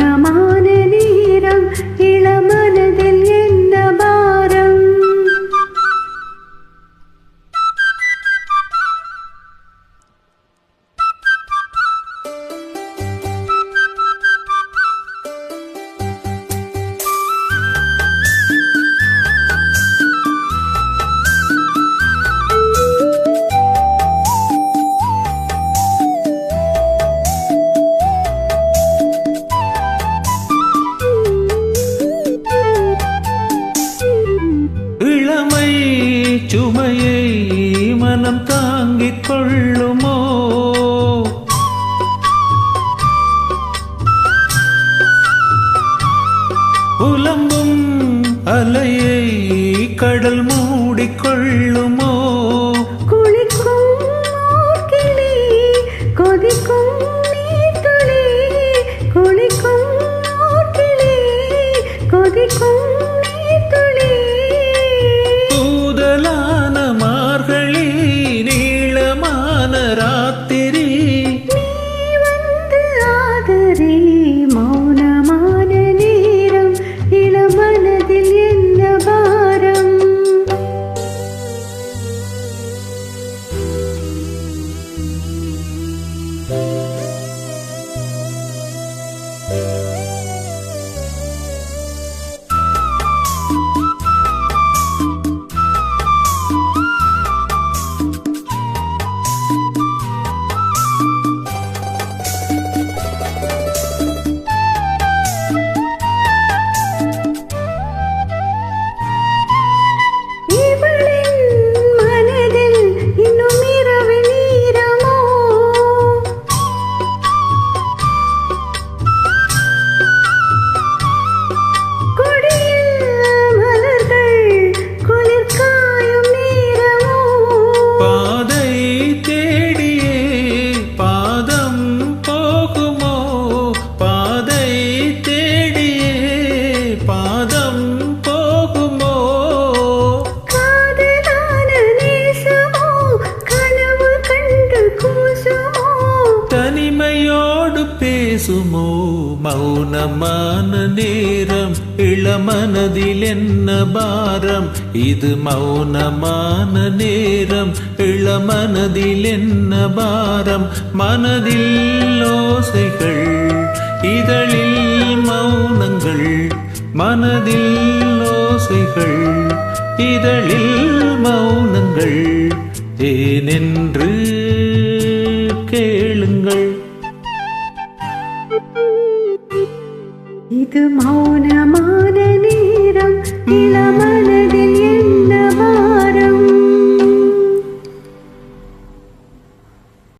மௌனமான நேரம் இளமனதில் என்ன பாரம் சுமையை மனம் தாங்கிக் கொள்ளுமோ புலம்பும் அலையை கடல் மூடிக்கொள்ளுமோ குளிக்கும் கிளி கொதிக்கும் நீர்த்துளி குளிக்கும் கிளி கொதிக்கும் நீர்த்துளி கூதலான மார்கழி நீளமான ராத்திரி நீ வந்து ஆதரி மௌனமான நேரம் இளமனதில் என்ன பாரம் தனிமையோடு பேசுமோ மௌனமான நேரம் இளமனதில் என்ன பாரம் இது மௌனமான நேரம் இளமனதில் என்ன பாரம் மனதில் ஓசைகள் இதழில் மௌனங்கள் மனதில் ஓசைகள் இதழில் மௌனங்கள் ஏனென்று கேளுங்கள் இது மௌனமா